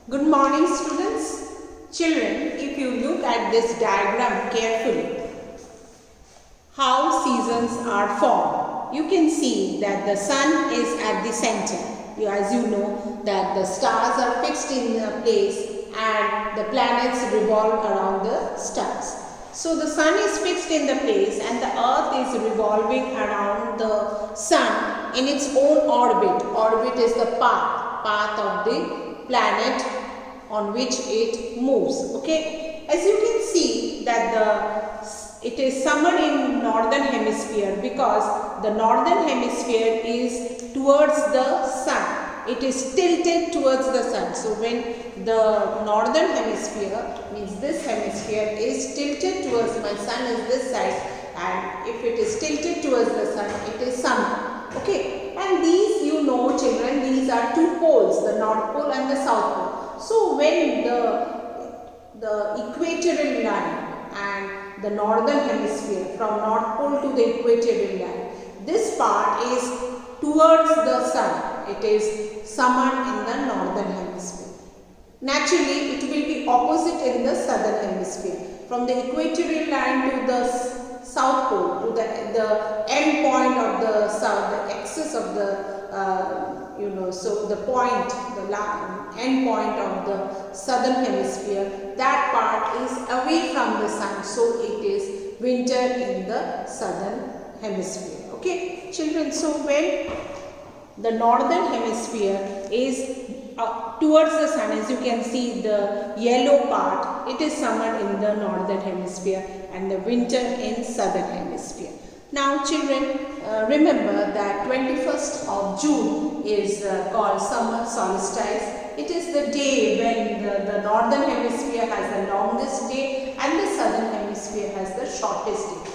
Good morning, students. Children, if you look at this diagram carefully, how seasons are formed, you can see that the sun is at the center. As you know that the stars are fixed in a place and the planets revolve around the stars. So the sun is fixed in the place and the earth is revolving around the sun in its own orbit. Orbit is the path of the planet on which it moves. Okay, as you can see that it is summer in northern hemisphere because the northern hemisphere is towards the sun. It is tilted towards the sun. So when the northern hemisphere, means this hemisphere, is tilted towards my sun is this side, and if it is tilted towards the sun, it is summer. Okay, and these, you know children, these are two poles, the north pole and the south pole. So when the equatorial line and the northern hemisphere, from north pole to the equatorial line, this part is towards the sun. It is summer in the northern hemisphere. Naturally, it will be opposite in the southern hemisphere. From the equatorial line to the south pole, to the end point of the south, the axis of the so the point, the end point of the southern hemisphere, that part is away from the sun. So it is winter in the southern hemisphere. Okay, children. So when the northern hemisphere is towards the sun, as you can see the yellow part, it is summer in the northern hemisphere and the winter in southern hemisphere. Now children, remember that 21st of June is called summer solstice. It is the day when the northern hemisphere has the longest day and the southern hemisphere has the shortest day.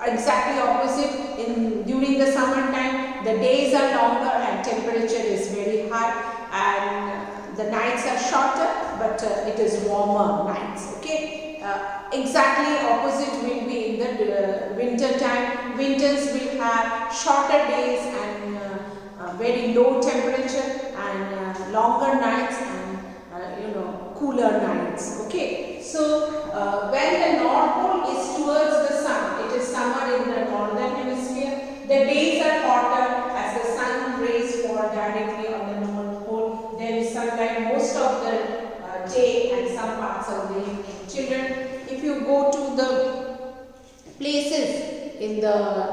Exactly opposite, during the summer time, the days are longer and temperature is very high, and the nights are shorter, but it is warmer nights. Okay, exactly opposite will be in the winter time. Winters will have shorter days and very low temperature and longer nights and cooler nights. Okay, so when the north pole is towards the sun, it is summer in the northern hemisphere. The days are hotter as the sun rays fall directly on the north pole. There is sunlight most of the day and some parts of the evening. Children, if you go to the places in the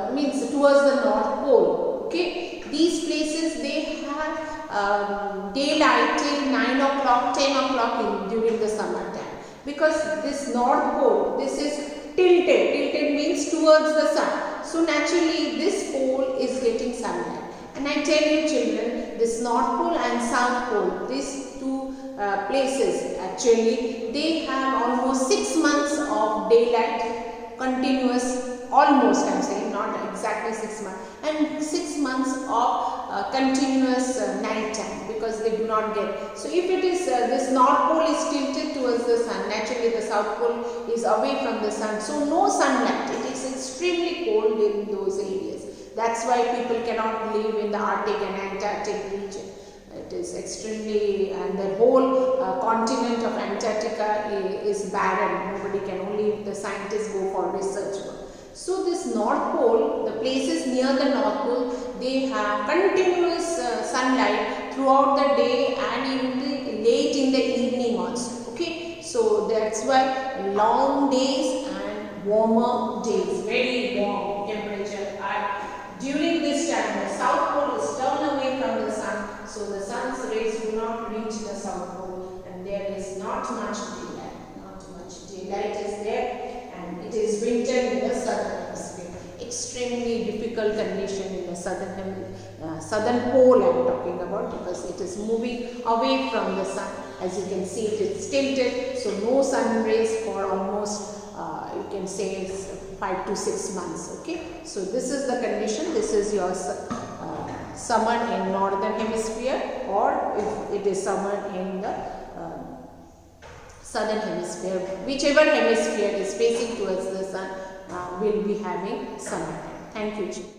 towards the north pole, okay, these places they have daylight till 9 o'clock, 10 o'clock during the summer time, because this north pole, this is tilted. Tilted means towards the sun. So naturally this pole is getting sunlight. And I tell you children, this north pole and south pole, these two places actually, they have almost 6 months of daylight continuous, almost I am saying, not exactly 6 months, and 6 months of continuous night time, because they do not get. So if it is this north pole is tilted towards the sun, naturally the south pole is away from the sun, so no sunlight. It is extremely cold in those areas. That's why people cannot live in the Arctic and Antarctic region. It is extremely, and the whole continent of Antarctica is barren. Nobody can, only the scientists go for research work. So this north pole, the places near the north pole, they have continuous sunlight throughout the day and even late in the evening also. Okay, so that's why long days and warmer days, very warm temperature are during this time. The south pole is turned away from the sun, so the sun's rays do not reach the south pole, and there is not much daylight. Not much daylight is there, and it is winter in the southern hemisphere. Extremely difficult condition in the southern pole I am talking about, because it is moving away from the sun. As you can see, it is tilted, so no sun rays for almost you can say 5 to 6 months. Okay, so this is the condition. This is your summer in northern hemisphere, or if it is summer in the southern hemisphere. Whichever hemisphere is facing towards the sun will be having summer. Thank you.